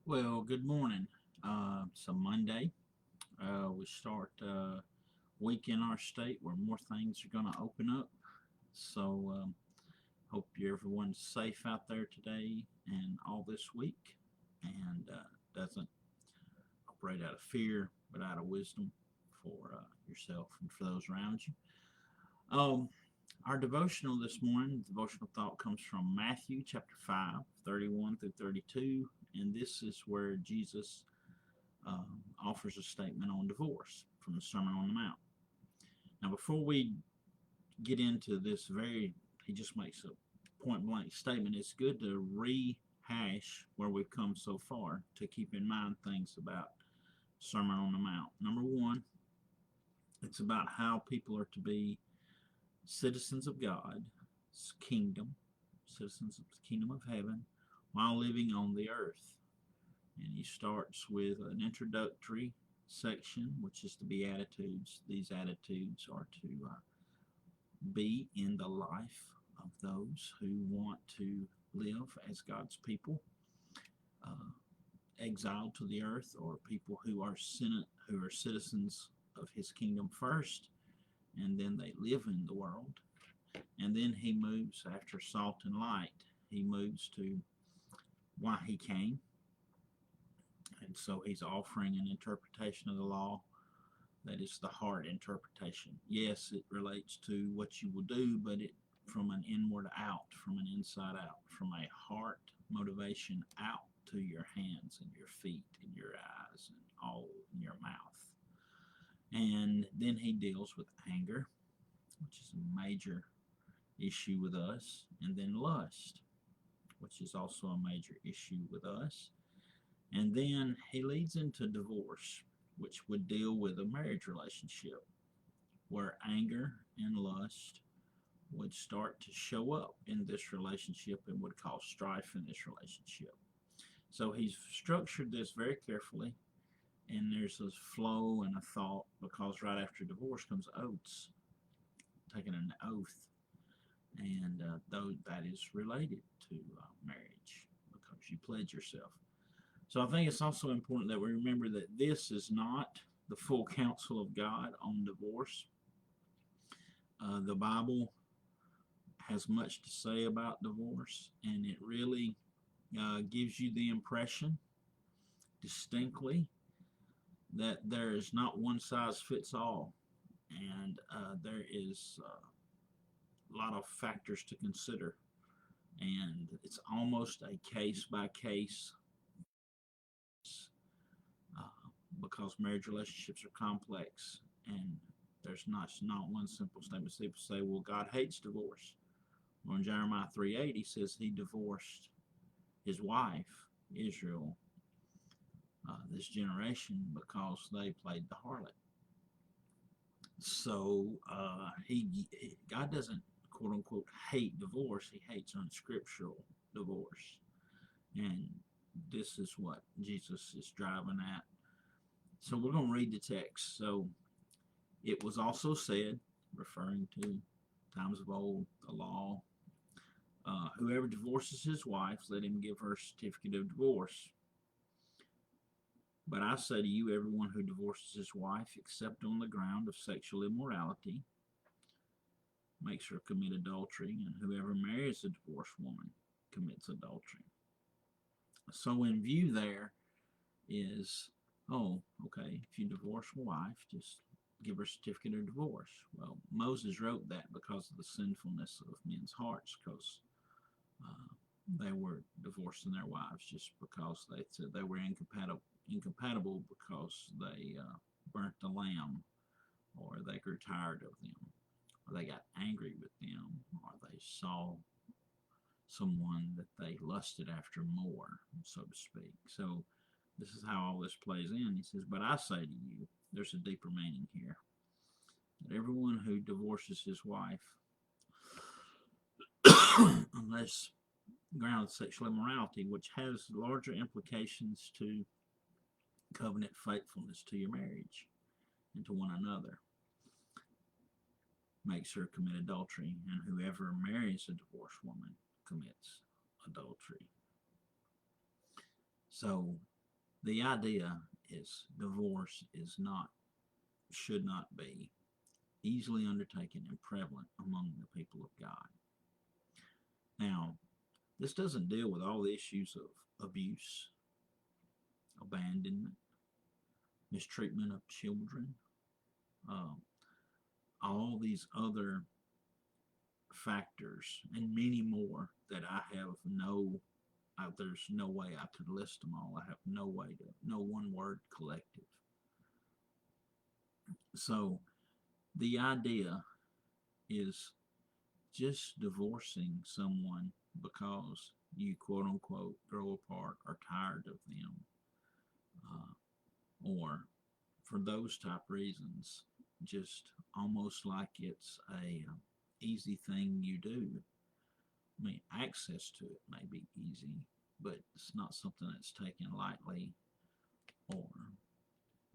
Well, good morning. It's a Monday. We start week in our state where more things are going to open up. So hope everyone's safe out there today and all this week, and doesn't operate out of fear but out of wisdom for yourself and for those around you. Um, our devotional this morning, devotional thought comes from Matthew chapter 5, 31 through 32, and this is where Jesus offers a statement on divorce from the Sermon on the Mount. Now, before we get into this he just makes a point blank statement. It's good to rehash where we've come so far to keep in mind things about Sermon on the Mount. Number one, it's about how people are to be citizens of God's kingdom, citizens of the kingdom of heaven, while living on the earth. And he starts with an introductory section, which is the Beatitudes. These attitudes are to be in the life of those who want to live as God's people, uh, exiled to the earth, or people who are citizens of His kingdom first, and then they live in the world. And then he moves after salt and light. He moves to why he came, and so he's offering an interpretation of the law that is the heart interpretation. Yes, it relates to what you will do, but it from an inward out, from an inside out, from a heart motivation out to your hands and your feet and your eyes and all in your mouth. And then he deals with anger, which is a major issue with us, and then lust, which is also a major issue with us. And then he leads into divorce, which would deal with a marriage relationship where anger and lust would start to show up in this relationship and would cause strife in this relationship. So he's structured this very carefully, and there's a flow and a thought because right after divorce comes oaths, taking an oath, and though that is related to marriage because you pledge yourself. So I think it's also important that we remember that this is not the full counsel of God on divorce. The Bible has much to say about divorce, and it really gives you the impression distinctly that there is not one size fits all, and there is a lot of factors to consider, and it's almost a case by case because marriage relationships are complex, and there's not one simple statement. People say, well, God hates divorce. Well, in Jeremiah 3:8, he says he divorced his wife, Israel, this generation, because they played the harlot. So God doesn't, quote unquote, hate divorce. He hates unscriptural divorce. And this is what Jesus is driving at. So we're going to read the text. So it was also said, referring to times of old, the law, whoever divorces his wife, let him give her a certificate of divorce. But I say to you, everyone who divorces his wife, except on the ground of sexual immorality, makes her commit adultery, and whoever marries a divorced woman commits adultery. So in view there is, oh, okay, if you divorce a wife, just give her a certificate of divorce. Well, Moses wrote that because of the sinfulness of men's hearts, because they were divorcing their wives just because they said they were incompatible because they burnt the lamb, or they grew tired of them, or they got angry with them, or they saw someone that they lusted after more, so to speak. So this is how all this plays in. He says, but I say to you, there's a deeper meaning here, that everyone who divorces his wife, unless grounded sexual immorality, which has larger implications to covenant faithfulness to your marriage and to one another, makes her commit adultery, and whoever marries a divorced woman commits adultery. So The idea is divorce is not, should not be easily undertaken and prevalent among the people of God. Now, this doesn't deal with all the issues of abuse, abandonment, mistreatment of children, um, all these other factors, and many more that I have there's no way I could list them all. I have no one word collective. So the idea is just divorcing someone because you quote unquote grow apart or tired of them, or for those type reasons, just almost like it's a easy thing you do. I mean, access to it may be easy, but it's not something that's taken lightly. Or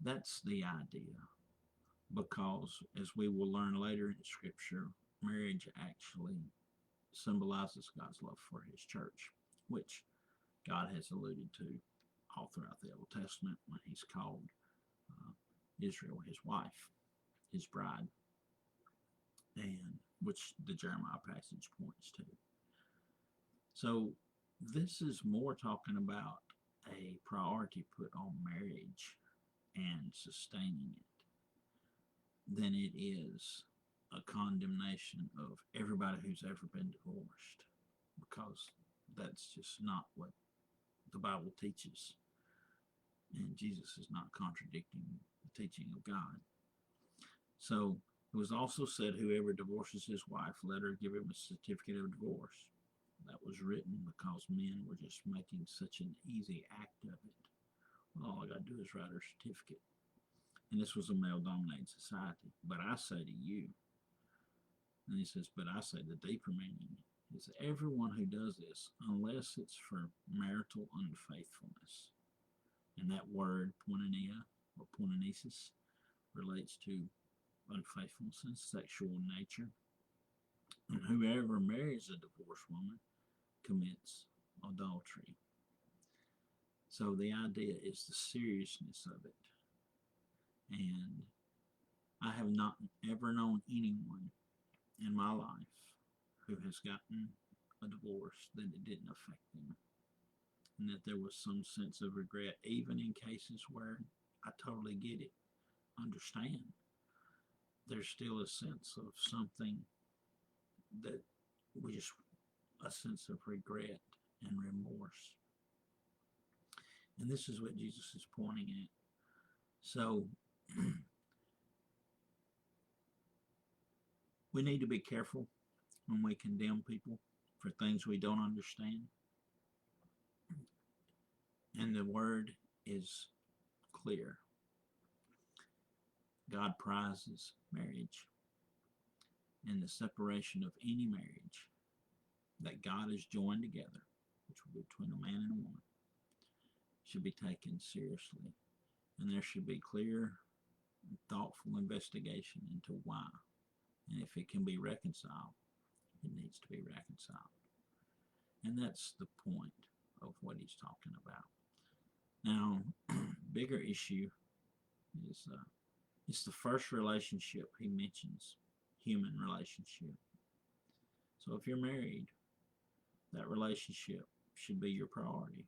that's the idea, because as we will learn later in Scripture, marriage actually symbolizes God's love for His church, which God has alluded to all throughout the Old Testament when He's called Israel His wife, His bride, and which the Jeremiah passage points to. So this is more talking about a priority put on marriage and sustaining it than it is a condemnation of everybody who's ever been divorced, because that's just not what the Bible teaches, and Jesus is not contradicting the teaching of God. So it was also said, whoever divorces his wife, let her give him a certificate of divorce. That was written because men were just making such an easy act of it. Well, all I got to do is write her certificate. And this was a male-dominated society. But I say to you, and he says, but I say the deeper meaning is everyone who does this, unless it's for marital unfaithfulness. And that word, porneia or pornesis, relates to unfaithfulness in sexual nature. And whoever marries a divorced woman commits adultery. So the idea is the seriousness of it. And I have not ever known anyone in my life who has gotten a divorce that it didn't affect them, and that there was some sense of regret, even in cases where I totally get it, understand. There's still a sense of something that we just, a sense of regret and remorse. And this is what Jesus is pointing at. So we need to be careful when we condemn people for things we don't understand. And the word is clear. God prizes marriage, and the separation of any marriage that God has joined together, which will be between a man and a woman, should be taken seriously. And there should be clear and thoughtful investigation into why. And if it can be reconciled, it needs to be reconciled. And that's the point of what he's talking about. Now, bigger issue is it's the first relationship he mentions, human relationship. So if you're married, that relationship should be your priority.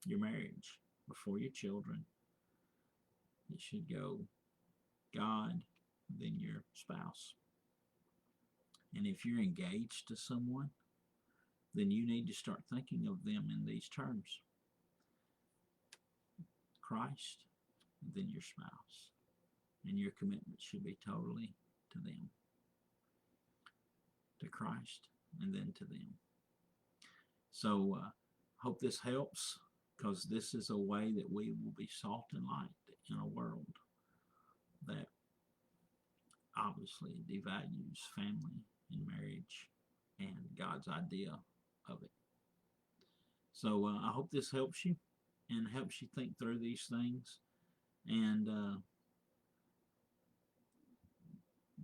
Your marriage, before your children. It should go God, then your spouse. And if you're engaged to someone, then you need to start thinking of them in these terms. Christ, then your spouse. And your commitment should be totally to them. To Christ, and then to them. So, hope this helps, because this is a way that we will be salt and light in a world that obviously devalues family and marriage and God's idea of it. So I hope this helps you and helps you think through these things. And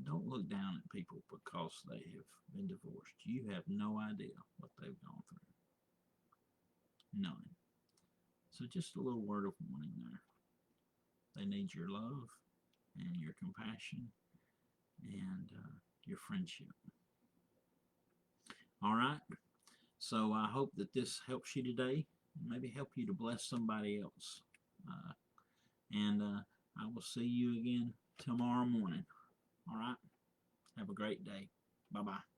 don't look down at people because they have been divorced. You have no idea what they've gone through. None. So just a little word of warning there. They need your love and your compassion and your friendship. All right. So I hope that this helps you today. Maybe help you to bless somebody else. And I will see you again tomorrow morning. All right. Have a great day. Bye-bye.